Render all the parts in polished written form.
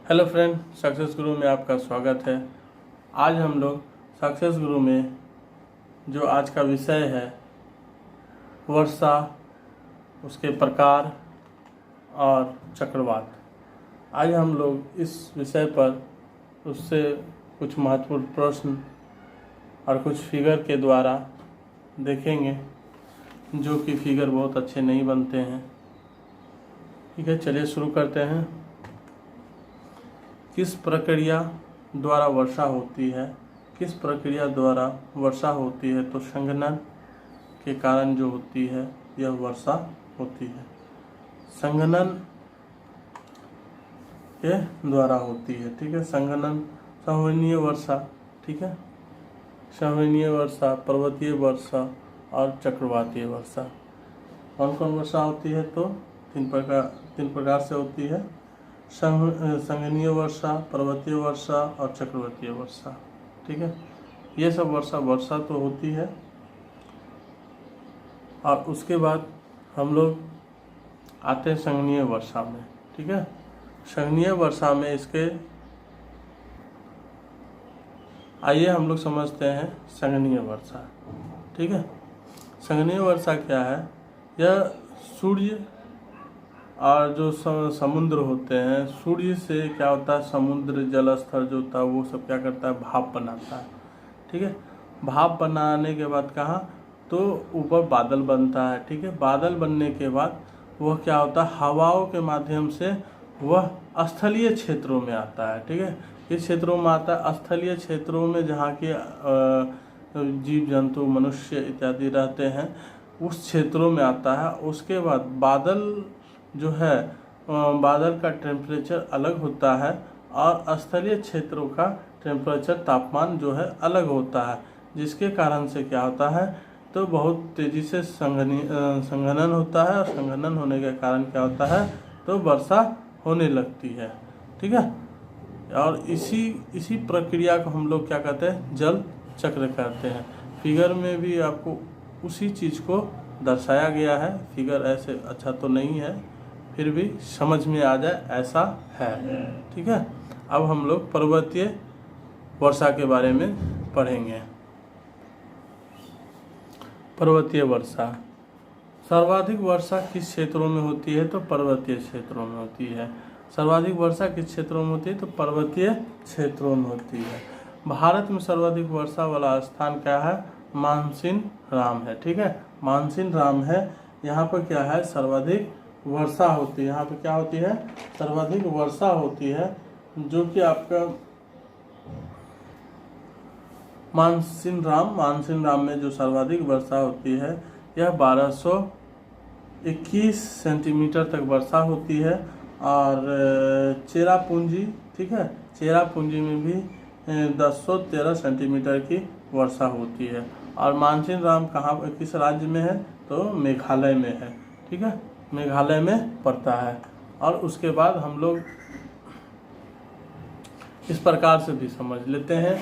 Hello friend, success गुरु में आपका स्वागत है। आज हम लोग सक्सेस गुरु में जो आज का विषय है वर्षा, उसके प्रकार और चक्रवात। आज हम लोग इस विषय पर उससे कुछ महत्वपूर्ण प्रश्न और कुछ फिगर के द्वारा देखेंगे, जो कि फिगर बहुत अच्छे नहीं बनते हैं। ठीक है, चलिए शुरू करते हैं। किस प्रक्रिया द्वारा वर्षा होती है? किस प्रक्रिया द्वारा वर्षा होती है? तो संघनन के कारण जो होती है यह वर्षा होती है। संघनन के द्वारा होती है। ठीक है, संघनन, संवहनीय वर्षा। ठीक है, संवहनीय वर्षा, पर्वतीय वर्षा और चक्रवातीय वर्षा। कौन कौन वर्षा होती है? तो तीन प्रकार से होती है: संघनीय वर्षा, पर्वतीय वर्षा और चक्रवातीय वर्षा। ठीक है, ये सब वर्षा तो होती है। और उसके बाद हम लोग आते हैं संघनीय वर्षा में। ठीक है, संघनीय वर्षा में इसके आइए हम लोग समझते हैं संघनीय वर्षा। ठीक है, संघनीय वर्षा क्या है? यह सूर्य और जो समुद्र होते हैं, सूर्य से क्या होता है, समुद्र जल स्तर जो होता है वो सब क्या करता है, भाप बनाता है। ठीक है, भाप बनाने के बाद कहाँ, तो ऊपर बादल बनता है। ठीक है, बादल बनने के बाद वह क्या होता है, हवाओं के माध्यम से वह स्थलीय क्षेत्रों में आता है। ठीक है, किस क्षेत्रों में आता है? स्थलीय क्षेत्रों में, जहाँ के जीव जंतु, मनुष्य इत्यादि रहते हैं, उस क्षेत्रों में आता है। उसके बाद बादल जो है, बादल का टेम्परेचर अलग होता है और स्थलीय क्षेत्रों का टेम्परेचर, तापमान जो है अलग होता है, जिसके कारण से क्या होता है, तो बहुत तेज़ी से संघनन होता है। और संघनन होने के कारण क्या होता है, तो वर्षा होने लगती है। ठीक है, और इसी प्रक्रिया को हम लोग क्या कहते हैं, जल चक्र कहते हैं। फिगर में भी आपको उसी चीज़ को दर्शाया गया है। फिगर ऐसे अच्छा तो नहीं है, फिर भी समझ में आ जाए ऐसा है। ठीक है, अब हम लोग पर्वतीय वर्षा के बारे में पढ़ेंगे। पर्वतीय वर्षा, सर्वाधिक वर्षा किस क्षेत्रों में होती है? तो पर्वतीय क्षेत्रों में होती है। सर्वाधिक वर्षा किस क्षेत्रों में होती है? तो पर्वतीय क्षेत्रों में होती है। भारत में सर्वाधिक वर्षा वाला स्थान क्या है? मानसिन राम है। ठीक है, मानसिन राम है। यहाँ पर क्या है, सर्वाधिक वर्षा होती है। यहाँ पे क्या होती है, सर्वाधिक वर्षा होती है, जो कि आपका मानसिन राम में जो सर्वाधिक वर्षा होती है, यह 1221 सेंटीमीटर तक वर्षा होती है। और चेरापूंजी, ठीक है, चेरापूंजी में भी 1013 सेंटीमीटर की वर्षा होती है। और मानसिन राम कहाँ, किस राज्य में है? तो मेघालय में है। ठीक है, मेघालय में पड़ता है। और उसके बाद हम लोग इस प्रकार से भी समझ लेते हैं,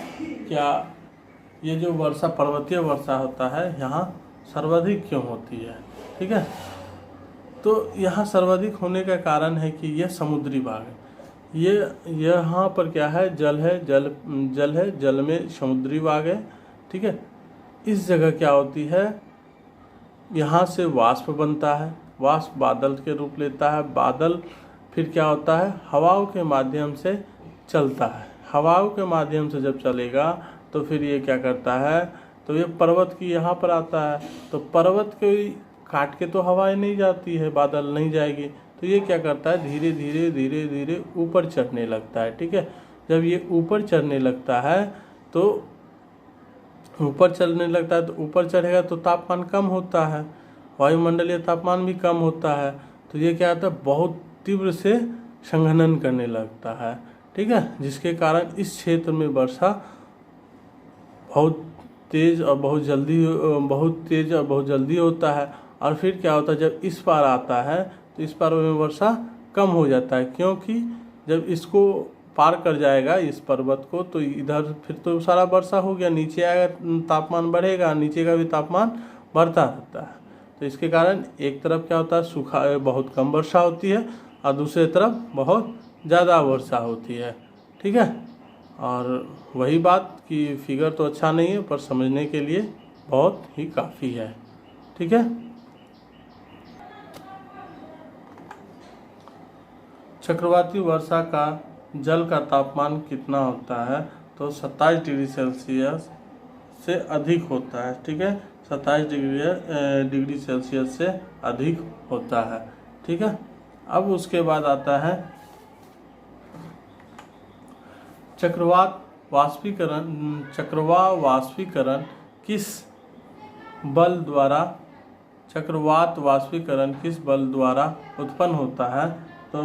क्या ये जो वर्षा, पर्वतीय वर्षा होता है, यहाँ सर्वाधिक क्यों होती है? ठीक है, तो यहाँ सर्वाधिक होने का कारण है कि यह समुद्री भाग है। ये यहाँ पर क्या है, जल है, जल में समुद्री भाग है। ठीक है, इस जगह क्या होती है, यहाँ से वाष्प बनता है, वाष्प बादल के रूप लेता है। बादल फिर क्या होता है, हवाओं के माध्यम से चलता है। हवाओं के माध्यम से जब चलेगा तो फिर ये क्या करता है, तो ये पर्वत की यहाँ पर आता है। तो पर्वत को काट के तो हवाएं नहीं जाती है, बादल नहीं जाएगी, तो ये क्या करता है, धीरे धीरे धीरे धीरे ऊपर चढ़ने लगता है। ठीक है, जब ये ऊपर चढ़ने लगता है तो ऊपर चढ़ेगा तो तापमान कम होता है, वायुमंडलीय तापमान भी कम होता है। तो ये क्या होता है, बहुत तीव्र से संघनन करने लगता है। ठीक है, जिसके कारण इस क्षेत्र में वर्षा बहुत तेज़ और बहुत जल्दी होता है। और फिर क्या होता है, जब इस पार आता है तो इस पार में वर्षा कम हो जाता है, क्योंकि जब इसको पार कर जाएगा, इस पर्वत को, तो इधर फिर तो सारा वर्षा हो गया, नीचे आएगा, तापमान बढ़ेगा, नीचे का भी तापमान बढ़ता रहता है। तो इसके कारण एक तरफ क्या होता है, सूखा, बहुत कम वर्षा होती है, और दूसरी तरफ बहुत ज़्यादा वर्षा होती है। ठीक है, और वही बात कि फिगर तो अच्छा नहीं है पर समझने के लिए बहुत ही काफ़ी है। ठीक है, चक्रवाती वर्षा का जल का तापमान कितना होता है? तो 27 डिग्री सेल्सियस से अधिक होता है। ठीक है, 27 डिग्री सेल्सियस से अधिक होता है। ठीक है, अब उसके बाद आता है चक्रवात वाष्पीकरण किस बल द्वारा उत्पन्न होता है? तो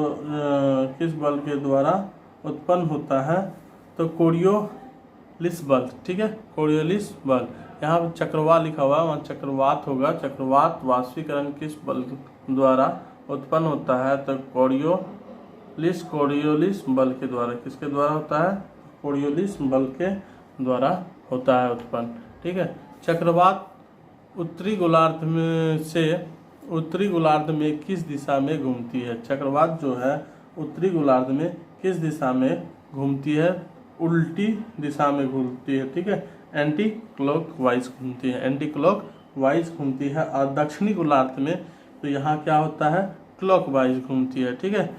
किस बल के द्वारा उत्पन्न होता है? तो कोरियोलिस बल। ठीक है, कोरियोलिस बल। यहाँ पर चक्रवात लिखा हुआ है, वहाँ चक्रवात होगा। चक्रवात वाष्पीकरण किस बल द्वारा उत्पन्न होता है? तो कोरियोलिस बल के द्वारा। किसके द्वारा होता है? कोरियोलिस बल के द्वारा होता है उत्पन्न। ठीक है, चक्रवात उत्तरी गोलार्ध में किस दिशा में घूमती है? चक्रवात जो है उत्तरी गोलार्ध में किस दिशा में घूमती है? उल्टी दिशा में घूमती है। ठीक है, एंटी क्लॉकवाइज घूमती है। और दक्षिणी गोलार्ध में तो यहाँ क्या होता है? क्लॉकवाइज घूमती है। ठीक है,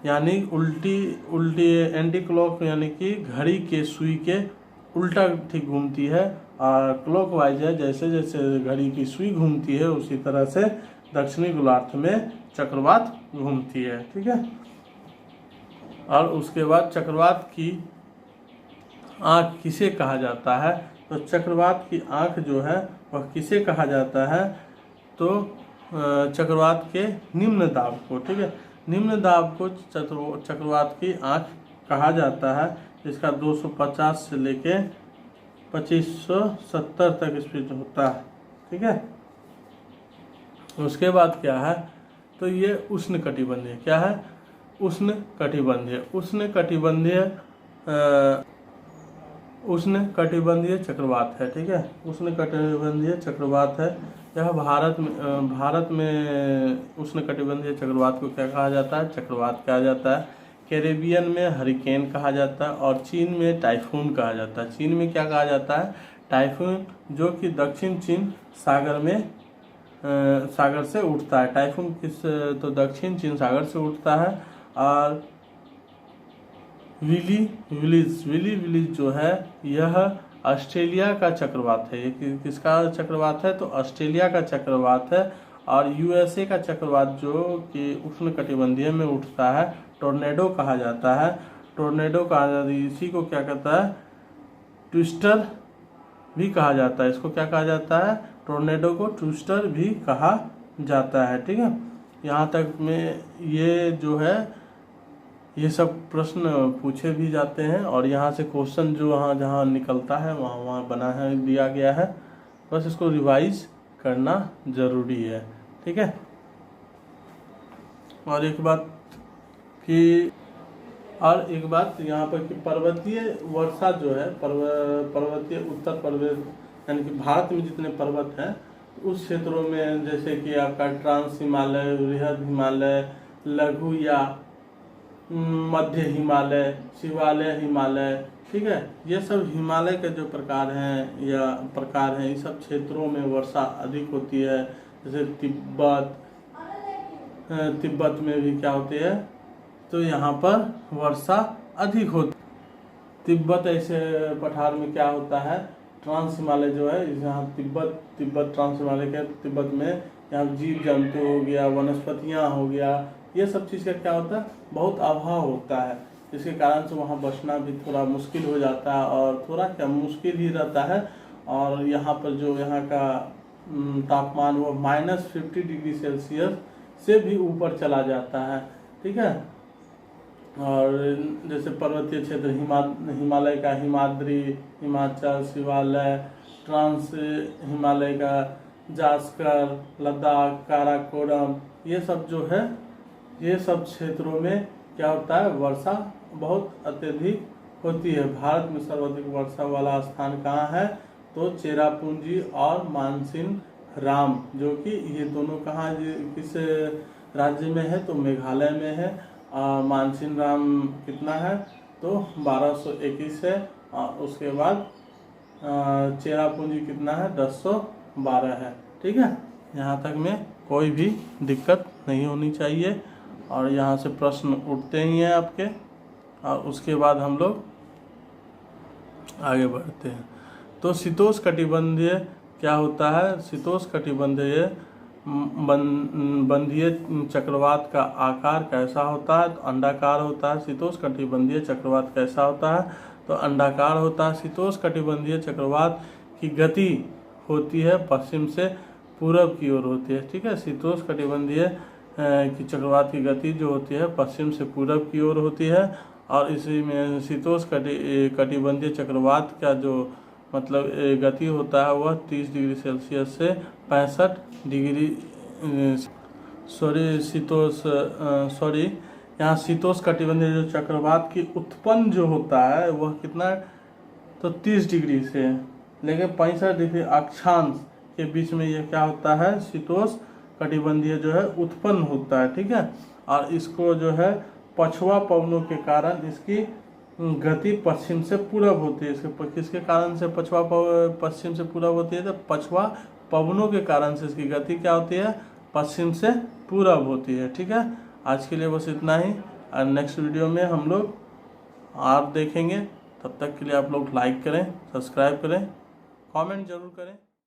यानी उल्टी एंटी क्लॉक यानी कि घड़ी के सुई के उल्टा ठीक घूमती है, और क्लॉकवाइज है जैसे जैसे घड़ी की सुई घूमती है उसी तरह से दक्षिणी गोलार्ध में चक्रवात घूमती है। ठीक है, और उसके बाद चक्रवात की आँख किसे कहा जाता है? तो चक्रवात की आँख जो है वह किसे कहा जाता है? तो चक्रवात के निम्न दाब को। ठीक है, निम्न दाब को चक्रवात की आँख कहा जाता है। इसका 250 से लेके 2570 तक स्पीड होता है। ठीक है, उसके बाद क्या है? तो ये उष्णकटिबंधीय क्या है? उष्णकटिबंधीय चक्रवात है। ठीक है, उष्णकटिबंधीय चक्रवात है। यह भारत में उष्णकटिबंधीय चक्रवात को क्या कहा जाता है? चक्रवात कहा जाता है। कैरेबियन में हरिकेन कहा जाता है, और चीन में टाइफून कहा जाता है। चीन में क्या कहा जाता है? टाइफून, जो कि दक्षिण चीन सागर से उठता है। टाइफून तो दक्षिण चीन सागर से उठता है। और विली विलीज जो है यह ऑस्ट्रेलिया का चक्रवात है। ये किसका चक्रवात है? तो ऑस्ट्रेलिया का चक्रवात है। और यूएसए का चक्रवात जो कि उष्णकटिबंधीय में उठता है टोर्नेडो कहा जाता है। इसी को क्या कहता है? ट्विस्टर भी कहा जाता है। इसको क्या कहा जाता है? टोर्नेडो को ट्विस्टर भी कहा जाता है। ठीक है, यहाँ तक में ये जो है ये सब प्रश्न पूछे भी जाते हैं, और यहाँ से क्वेश्चन जो जहाँ निकलता है वहाँ बना है, दिया गया है। बस इसको रिवाइज करना जरूरी है। ठीक है, और एक बात यहाँ पर कि पर्वतीय वर्षा जो है पर्वतीय उत्तर पर्वत यानी कि भारत में जितने पर्वत हैं उस क्षेत्रों में, जैसे कि आपका ट्रांस हिमालय, बृहद हिमालय, लघु या मध्य हिमालय, शिवालय हिमालय। ठीक है, ये सब हिमालय के जो प्रकार हैं ये सब क्षेत्रों में वर्षा अधिक होती है। जैसे तिब्बत में भी क्या होती है? तो यहाँ पर वर्षा अधिक होती। तिब्बत ऐसे पठार में क्या होता है? ट्रांस हिमालय जो है यहाँ तिब्बत ट्रांस हिमालय के तिब्बत में यहाँ जीव जंतु हो गया, वनस्पतियाँ हो गया, ये सब चीज़ का क्या होता है? बहुत अभाव होता है, जिसके कारण से वहाँ बचना भी थोड़ा मुश्किल हो जाता है, और थोड़ा क्या मुश्किल ही रहता है। और यहाँ पर जो यहाँ का तापमान वो -50 डिग्री सेल्सियस से भी ऊपर चला जाता है। ठीक है, और जैसे पर्वतीय क्षेत्र हिमालय का हिमाद्री, हिमाचल, शिवालय, ट्रांस हिमालय का जास्कर, लद्दाख, काराकोरम, ये सब जो है ये सब क्षेत्रों में क्या होता है? वर्षा बहुत अत्यधिक होती है। भारत में सर्वाधिक वर्षा वाला स्थान कहाँ है? तो चेरापूंजी और मानसिन राम, जो कि ये दोनों कहाँ किस राज्य में है? तो मेघालय में है। और मानसिंह राम कितना है तो 1221 है, और उसके बाद चेरापूंजी कितना है 1012 है। ठीक है, यहाँ तक में कोई भी दिक्कत नहीं होनी चाहिए, और यहाँ से प्रश्न उठते ही हैं आपके, और उसके बाद हम लोग आगे बढ़ते हैं। तो शीतोष्णकटिबंधीय क्या होता है? शीतोष्णकटिबंधीय बंधीय चक्रवात का आकार कैसा होता है? तो अंडाकार होता है। शीतोष्णकटिबंधीय चक्रवात कैसा होता है? तो अंडाकार होता है। शीतोष्णकटिबंधीय चक्रवात की गति होती है पश्चिम से पूरब की ओर होती है। ठीक है, शीतोष्णकटिबंधीय की चक्रवात की गति जो होती है पश्चिम से पूरब की ओर होती है, और इसी में शीतोष्णकटिबंधीय चक्रवात का जो मतलब गति होता है वह 30 डिग्री सेल्सियस से 65 डिग्री यहाँ शीतोष्णकटिबंधीय जो चक्रवात की उत्पन्न जो होता है वह कितना है? तो 30 डिग्री से, लेकिन 65 डिग्री अक्षांश के बीच में ये क्या होता है? शीतोष्णकटिबंधीय जो है उत्पन्न होता है। ठीक है, और इसको जो है पछुआ पवनों के कारण इसकी गति पश्चिम से पूरब होती है। इसके किसके कारण से पश्चिम से पूरब होती है? तो पछुआ पवनों के कारण से इसकी गति क्या होती है? पश्चिम से पूरब होती है। ठीक है, आज के लिए बस इतना ही, और नेक्स्ट वीडियो में हम लोग आप देखेंगे। तब तक के लिए आप लोग लाइक करें, सब्सक्राइब करें, कमेंट जरूर करें।